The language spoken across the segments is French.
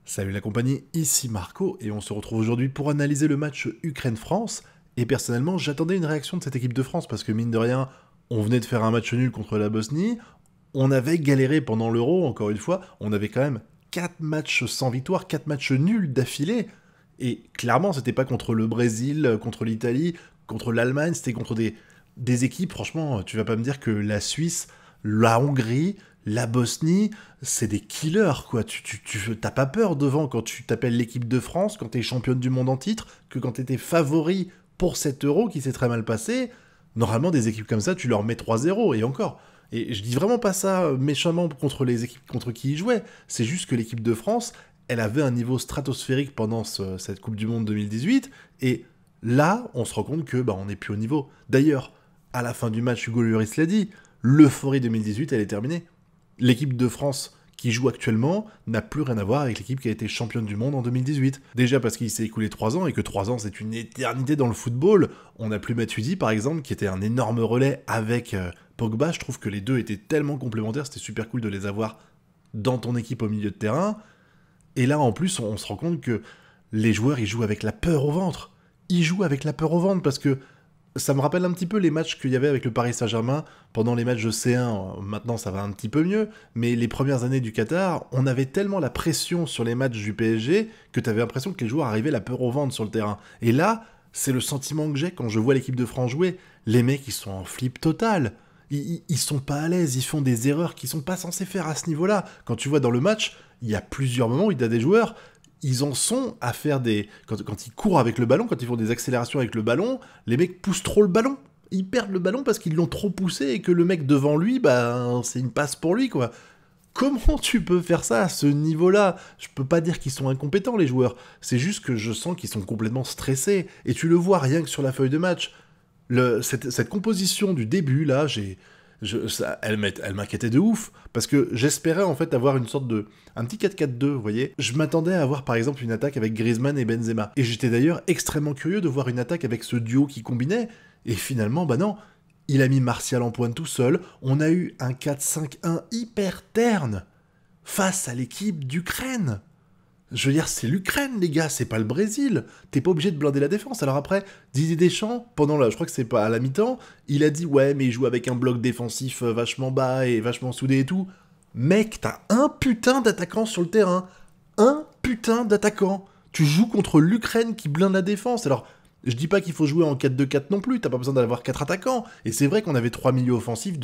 Salut la compagnie, ici Marco et on se retrouve aujourd'hui pour analyser le match Ukraine-France. Et personnellement, j'attendais une réaction de cette équipe de France parce que mine de rien, on venait de faire un match nul contre la Bosnie, on avait galéré pendant l'Euro, encore une fois, on avait quand même 4 matchs sans victoire, 4 matchs nuls d'affilée. Et clairement, c'était pas contre le Brésil, contre l'Italie, contre l'Allemagne, c'était contre des équipes, franchement, tu vas pas me dire que la Suisse, la Hongrie, la Bosnie, c'est des killers, quoi. T'as pas peur devant quand tu t'appelles l'équipe de France, quand t'es championne du monde en titre, que quand t'étais favori pour cet euro qui s'est très mal passé. Normalement, des équipes comme ça, tu leur mets 3-0, et encore. Et je dis vraiment pas ça méchamment contre les équipes contre qui ils jouaient. C'est juste que l'équipe de France, elle avait un niveau stratosphérique pendant cette Coupe du Monde 2018, et là, on se rend compte que on n'est plus au niveau. D'ailleurs, à la fin du match, Hugo Lloris l'a dit, l'euphorie 2018, elle est terminée. L'équipe de France qui joue actuellement n'a plus rien à voir avec l'équipe qui a été championne du monde en 2018. Déjà parce qu'il s'est écoulé 3 ans et que 3 ans c'est une éternité dans le football. On n'a plus Matuidi par exemple qui était un énorme relais avec Pogba. Je trouve que les deux étaient tellement complémentaires, c'était super cool de les avoir dans ton équipe au milieu de terrain. Et là en plus on se rend compte que les joueurs ils jouent avec la peur au ventre. Ils jouent avec la peur au ventre parce que ça me rappelle un petit peu les matchs qu'il y avait avec le Paris Saint-Germain pendant les matchs de C1. Maintenant, ça va un petit peu mieux, mais les premières années du Qatar, on avait tellement la pression sur les matchs du PSG que tu avais l'impression que les joueurs arrivaient la peur au ventre sur le terrain. Et là, c'est le sentiment que j'ai quand je vois l'équipe de France jouer. Les mecs, ils sont en flip total. Ils sont pas à l'aise, ils font des erreurs qu'ils sont pas censés faire à ce niveau-là. Quand tu vois dans le match, il y a plusieurs moments où il y a des joueurs, ils en sont à faire des... Quand ils courent avec le ballon, quand ils font des accélérations avec le ballon, les mecs poussent trop le ballon. Ils perdent le ballon parce qu'ils l'ont trop poussé et que le mec devant lui, c'est une passe pour lui, quoi. Comment tu peux faire ça à ce niveau-là? Je peux pas dire qu'ils sont incompétents, les joueurs. C'est juste que je sens qu'ils sont complètement stressés. Et tu le vois rien que sur la feuille de match. Cette composition du début, là, elle m'inquiétait de ouf, parce que j'espérais en fait avoir une sorte de... un petit 4-4-2, vous voyez. Je m'attendais à avoir par exemple une attaque avec Griezmann et Benzema. Et j'étais d'ailleurs extrêmement curieux de voir une attaque avec ce duo qui combinait, et finalement, non. Il a mis Martial en pointe tout seul, on a eu un 4-5-1 hyper terne face à l'équipe d'Ukraine. Je veux dire, c'est l'Ukraine, les gars, c'est pas le Brésil. T'es pas obligé de blinder la défense. Alors après, Didier Deschamps, pendant je crois que c'est pas à la mi-temps, il a dit ouais, mais il joue avec un bloc défensif vachement bas et vachement soudé et tout. Mec, t'as un putain d'attaquant sur le terrain. Un putain d'attaquant. Tu joues contre l'Ukraine qui blinde la défense. Alors, je dis pas qu'il faut jouer en 4-2-4 non plus, t'as pas besoin d'avoir 4 attaquants. Et c'est vrai qu'on avait 3 milieux offensifs,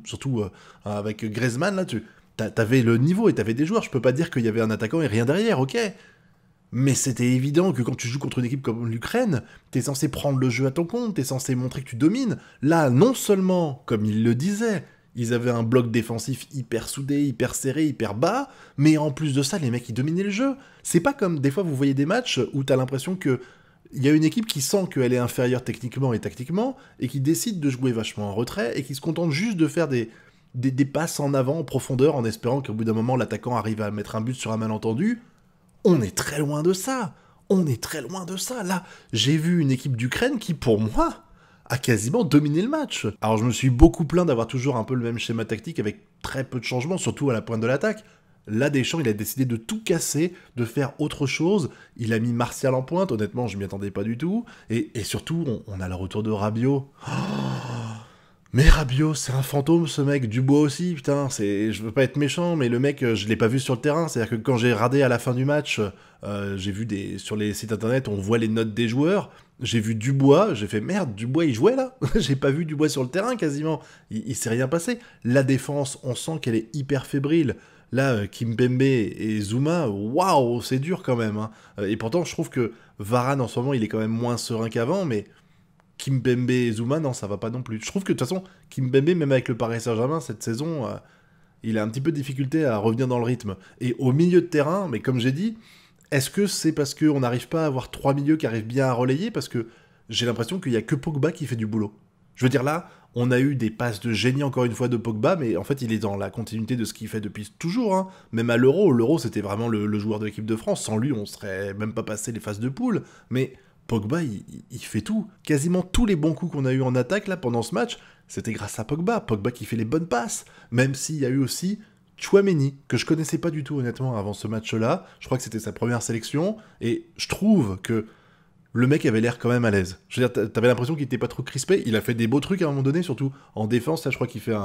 surtout avec Griezmann, là, t'avais le niveau et t'avais des joueurs. Je peux pas dire qu'il y avait un attaquant et rien derrière, ok. Mais c'était évident que quand tu joues contre une équipe comme l'Ukraine, t'es censé prendre le jeu à ton compte, t'es censé montrer que tu domines. Là, non seulement, comme il le disait, ils avaient un bloc défensif hyper soudé, hyper serré, hyper bas, mais en plus de ça, les mecs, ils dominaient le jeu. C'est pas comme des fois vous voyez des matchs où t'as l'impression que il y a une équipe qui sent qu'elle est inférieure techniquement et tactiquement, et qui décide de jouer vachement en retrait, et qui se contente juste de faire des passes en avant, en profondeur, en espérant qu'au bout d'un moment, l'attaquant arrive à mettre un but sur un malentendu. On est très loin de ça. On est très loin de ça. Là, j'ai vu une équipe d'Ukraine qui, pour moi, a quasiment dominé le match. Alors, je me suis beaucoup plaint d'avoir toujours un peu le même schéma tactique avec très peu de changements, surtout à la pointe de l'attaque. Là, Deschamps, il a décidé de tout casser, de faire autre chose. Il a mis Martial en pointe, honnêtement, je m'y attendais pas du tout. Et surtout, on a le retour de Rabiot. Mais Rabiot, c'est un fantôme ce mec, Dubois aussi, putain, je veux pas être méchant, mais le mec, je l'ai pas vu sur le terrain, c'est-à-dire que quand j'ai radé à la fin du match, j'ai vu sur les sites internet, on voit les notes des joueurs, j'ai vu Dubois, j'ai fait merde, Dubois il jouait là. J'ai pas vu Dubois sur le terrain quasiment, il s'est rien passé. La défense, on sent qu'elle est hyper fébrile. Là, Kimpembe et Zouma, waouh, c'est dur quand même, hein. Et pourtant, je trouve que Varane en ce moment, il est quand même moins serein qu'avant, mais Kimpembe et Zouma, non, ça va pas non plus. Je trouve que de toute façon, Kimpembe, même avec le Paris Saint-Germain, cette saison, il a un petit peu de difficulté à revenir dans le rythme. Et au milieu de terrain, mais comme j'ai dit, est-ce que c'est parce qu'on n'arrive pas à avoir 3 milieux qui arrivent bien à relayer? Parce que j'ai l'impression qu'il y a que Pogba qui fait du boulot. Je veux dire, là, on a eu des passes de génie encore une fois de Pogba, mais en fait, il est dans la continuité de ce qu'il fait depuis toujours, hein. Même à l'Euro, c'était vraiment le joueur de l'équipe de France. Sans lui, on serait même pas passé les phases de poule. Mais Pogba, il fait tout. Quasiment tous les bons coups qu'on a eu en attaque là pendant ce match, c'était grâce à Pogba. Pogba qui fait les bonnes passes. Même s'il y a eu aussi Tchouaméni, que je connaissais pas du tout honnêtement avant ce match-là, je crois que c'était sa première sélection, et je trouve que le mec avait l'air quand même à l'aise. Je veux dire, t'avais l'impression qu'il était pas trop crispé, il a fait des beaux trucs à un moment donné, surtout en défense, là je crois qu'il fait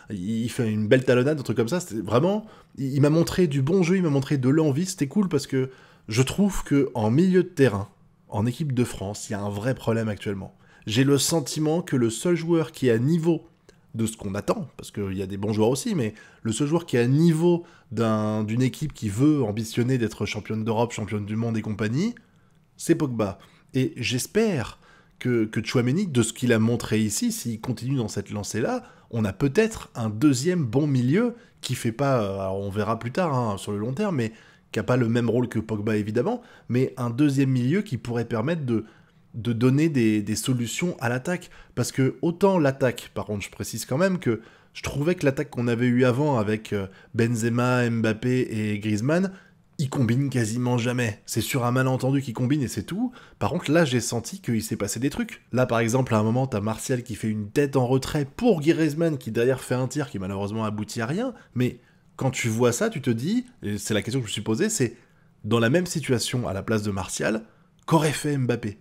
il fait une belle talonnade, un truc comme ça, c'était vraiment, il m'a montré du bon jeu, il m'a montré de l'envie, c'était cool parce que je trouve que en milieu de terrain, en équipe de France, il y a un vrai problème actuellement. J'ai le sentiment que le seul joueur qui est à niveau de ce qu'on attend, parce qu'il y a des bons joueurs aussi, mais le seul joueur qui est à niveau d'une équipe qui veut ambitionner d'être championne d'Europe, championne du monde et compagnie, c'est Pogba. Et j'espère que Tchouaméni, de ce qu'il a montré ici, s'il continue dans cette lancée-là, on a peut-être un deuxième bon milieu qui fait pas, alors on verra plus tard hein, sur le long terme, mais qui a pas le même rôle que Pogba évidemment, mais un deuxième milieu qui pourrait permettre de donner des solutions à l'attaque. Parce que autant l'attaque, par contre je précise quand même que je trouvais que l'attaque qu'on avait eue avant avec Benzema, Mbappé et Griezmann, ils combinent quasiment jamais. C'est sur un malentendu qu'ils combinent et c'est tout. Par contre, là, j'ai senti qu'il s'est passé des trucs. Là, par exemple, à un moment, t'as Martial qui fait une tête en retrait pour Griezmann qui derrière fait un tir qui malheureusement aboutit à rien. Mais quand tu vois ça, tu te dis, et c'est la question que je me suis posée, c'est dans la même situation à la place de Martial, qu'aurait fait Mbappé?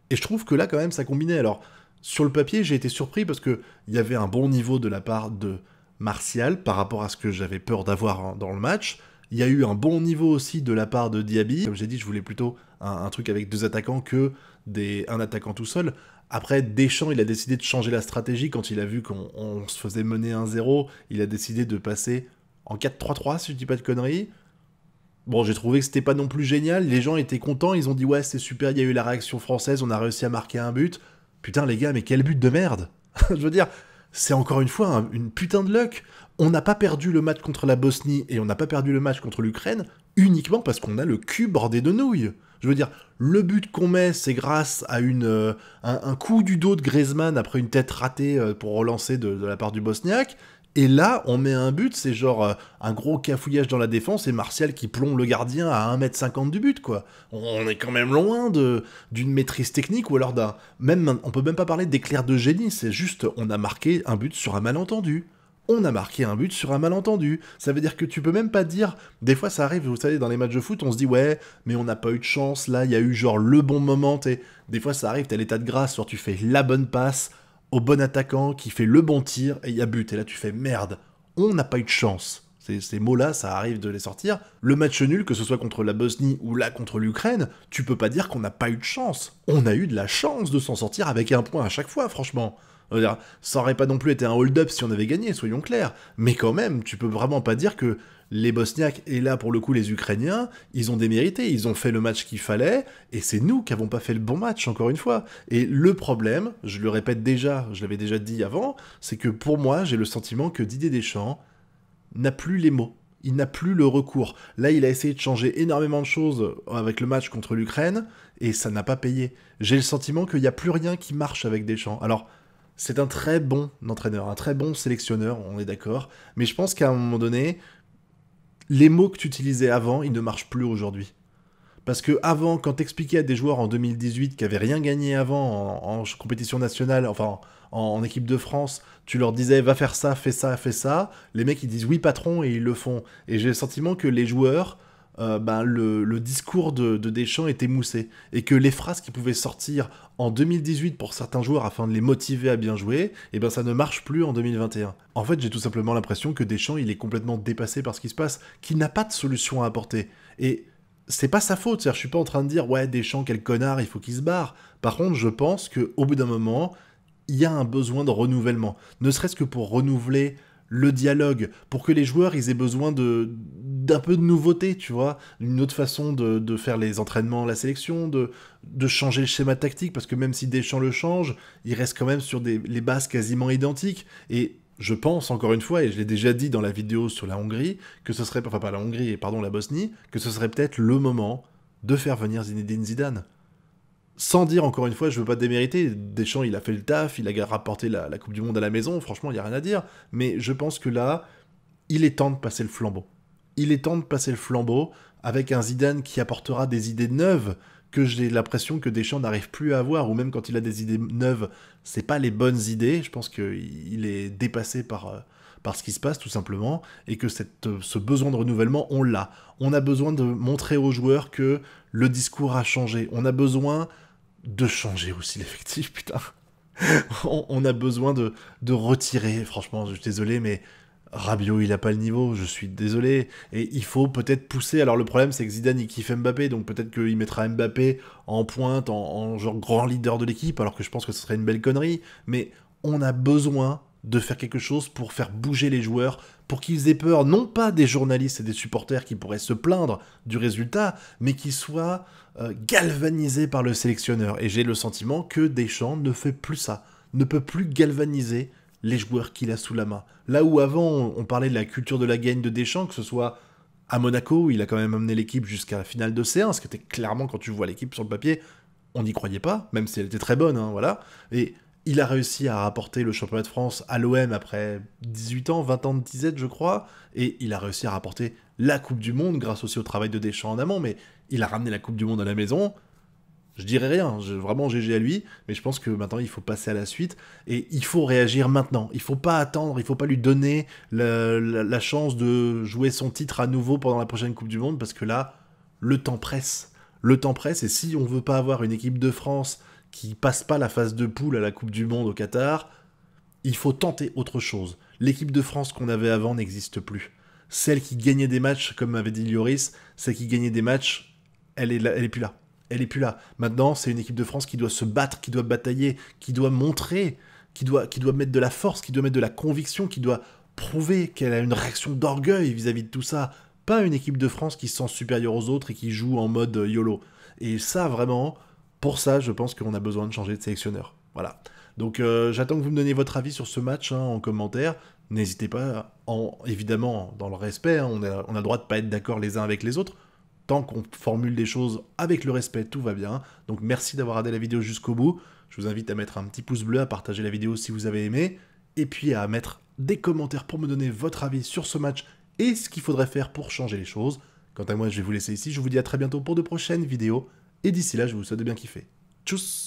Et je trouve que là, quand même, ça combinait. Alors, sur le papier, j'ai été surpris parce qu'il y avait un bon niveau de la part de Martial par rapport à ce que j'avais peur d'avoir dans le match. Il y a eu un bon niveau aussi de la part de Diaby. Comme j'ai dit, je voulais plutôt un truc avec deux attaquants que un attaquant tout seul. Après, Deschamps, il a décidé de changer la stratégie quand il a vu qu'on se faisait mener 1-0. Il a décidé de passer en 4-3-3, si je dis pas de conneries. Bon, j'ai trouvé que c'était pas non plus génial. Les gens étaient contents. Ils ont dit, ouais, c'est super, il y a eu la réaction française, on a réussi à marquer un but. Putain, les gars, mais quel but de merde! Je veux dire, c'est encore une fois une putain de luck. On n'a pas perdu le match contre la Bosnie et on n'a pas perdu le match contre l'Ukraine uniquement parce qu'on a le cul bordé de nouilles. Je veux dire, le but qu'on met, c'est grâce à un coup du dos de Griezmann après une tête ratée pour relancer de la part du Bosniaque. Et là, on met un but, c'est genre un gros cafouillage dans la défense et Martial qui plombe le gardien à 1,50 m du but, quoi. On est quand même loin d'une maîtrise technique ou alors on peut même pas parler d'éclair de génie, c'est juste on a marqué un but sur un malentendu. On a marqué un but sur un malentendu. Ça veut dire que tu peux même pas dire... Des fois, ça arrive, vous savez, dans les matchs de foot, on se dit, ouais, mais on n'a pas eu de chance, là, il y a eu genre le bon moment, t'sais. Des fois, ça arrive, t'as l'état de grâce, genre tu fais la bonne passe au bon attaquant qui fait le bon tir, et il y a but. Et là, tu fais, merde, on n'a pas eu de chance. Ces mots-là, ça arrive de les sortir. Le match nul, que ce soit contre la Bosnie ou là contre l'Ukraine, tu peux pas dire qu'on n'a pas eu de chance. On a eu de la chance de s'en sortir avec un point à chaque fois, franchement. Ça aurait pas non plus été un hold-up si on avait gagné, soyons clairs. Mais quand même, tu peux vraiment pas dire que les Bosniaques, et là pour le coup les Ukrainiens, ils ont démérité, ils ont fait le match qu'il fallait, et c'est nous qui avons pas fait le bon match, encore une fois. Et le problème, je le répète déjà, je l'avais déjà dit avant, c'est que pour moi, j'ai le sentiment que Didier Deschamps n'a plus les mots. Il n'a plus le recours. Là, il a essayé de changer énormément de choses avec le match contre l'Ukraine, et ça n'a pas payé. J'ai le sentiment qu'il n'y a plus rien qui marche avec Deschamps. Alors, c'est un très bon entraîneur, un très bon sélectionneur, on est d'accord, mais je pense qu'à un moment donné, les mots que tu utilisais avant, ils ne marchent plus aujourd'hui. Parce que avant, quand t'expliquais à des joueurs en 2018 qui avaient rien gagné avant en compétition nationale, enfin en équipe de France, tu leur disais va faire ça, fais ça, les mecs ils disent oui patron et ils le font. Et j'ai le sentiment que les joueurs, le discours de Deschamps était moussé. Et que les phrases qui pouvaient sortir en 2018 pour certains joueurs afin de les motiver à bien jouer, et ben ça ne marche plus en 2021. En fait, j'ai tout simplement l'impression que Deschamps, il est complètement dépassé par ce qui se passe, qu'il n'a pas de solution à apporter. Et c'est pas sa faute, c'est-à-dire je suis pas en train de dire ouais Deschamps quel connard, il faut qu'il se barre. Par contre, je pense qu'au bout d'un moment, il y a un besoin de renouvellement. Ne serait-ce que pour renouveler le dialogue, pour que les joueurs ils aient besoin d'un peu de nouveauté, tu vois, une autre façon de faire les entraînements, la sélection, de changer le schéma tactique, parce que même si Deschamps le change, il reste quand même sur les bases quasiment identiques. Et je pense, encore une fois, et je l'ai déjà dit dans la vidéo sur la Hongrie, que ce serait, enfin pas la Hongrie, pardon, la Bosnie, que ce serait peut-être le moment de faire venir Zinedine Zidane. Sans dire, encore une fois, je veux pas démériter, Deschamps, il a fait le taf, il a rapporté la Coupe du Monde à la maison, franchement, il y a rien à dire, mais je pense que là, il est temps de passer le flambeau. Il est temps de passer le flambeau avec un Zidane qui apportera des idées neuves que j'ai l'impression que Deschamps n'arrive plus à avoir, ou même quand il a des idées neuves, c'est pas les bonnes idées, je pense qu'il est dépassé par ce qui se passe tout simplement, et que ce besoin de renouvellement, on l'a. On a besoin de montrer aux joueurs que le discours a changé. On a besoin de changer aussi l'effectif, putain. On a besoin de retirer, franchement, je suis désolé, mais Rabiot, il a pas le niveau, je suis désolé. Et il faut peut-être pousser. Alors le problème, c'est que Zidane, il kiffe Mbappé, donc peut-être qu'il mettra Mbappé en pointe, en genre grand leader de l'équipe, alors que je pense que ce serait une belle connerie. Mais on a besoin de faire quelque chose pour faire bouger les joueurs, pour qu'ils aient peur, non pas des journalistes et des supporters qui pourraient se plaindre du résultat, mais qu'ils soient galvanisés par le sélectionneur. Et j'ai le sentiment que Deschamps ne fait plus ça, ne peut plus galvaniser les joueurs qu'il a sous la main. Là où avant, on parlait de la culture de la gagne de Deschamps, que ce soit à Monaco, où il a quand même amené l'équipe jusqu'à la finale de C1, ce qui était clairement, quand tu vois l'équipe sur le papier, on n'y croyait pas, même si elle était très bonne, hein, voilà. Et il a réussi à rapporter le championnat de France à l'OM après 18 ans, 20 ans de disette, je crois, et il a réussi à rapporter la Coupe du Monde, grâce aussi au travail de Deschamps en amont, mais il a ramené la Coupe du Monde à la maison. Je dirais rien, vraiment GG à lui, mais je pense que maintenant il faut passer à la suite, et il faut réagir maintenant. Il faut pas attendre, il faut pas lui donner la chance de jouer son titre à nouveau pendant la prochaine Coupe du Monde, parce que là, le temps presse. Le temps presse, et si on veut pas avoir une équipe de France qui passe pas la phase de poule à la Coupe du Monde au Qatar, il faut tenter autre chose. L'équipe de France qu'on avait avant n'existe plus. Celle qui gagnait des matchs, comme m'avait dit Lloris, celle qui gagnait des matchs, elle est plus là. Elle est plus là. Maintenant, c'est une équipe de France qui doit se battre, qui doit batailler, qui doit montrer, qui doit mettre de la force, qui doit mettre de la conviction, qui doit prouver qu'elle a une réaction d'orgueil vis-à-vis de tout ça. Pas une équipe de France qui se sent supérieure aux autres et qui joue en mode YOLO. Et ça, vraiment, pour ça, je pense qu'on a besoin de changer de sélectionneur. Voilà. Donc j'attends que vous me donniez votre avis sur ce match en commentaire. N'hésitez pas, évidemment, dans le respect, on a le droit de pas être d'accord les uns avec les autres. Tant qu'on formule des choses avec le respect, tout va bien. Donc merci d'avoir regardé la vidéo jusqu'au bout. Je vous invite à mettre un petit pouce bleu, à partager la vidéo si vous avez aimé, et puis à mettre des commentaires pour me donner votre avis sur ce match et ce qu'il faudrait faire pour changer les choses. Quant à moi, je vais vous laisser ici. Je vous dis à très bientôt pour de prochaines vidéos. Et d'ici là, je vous souhaite de bien kiffer. Tchuss!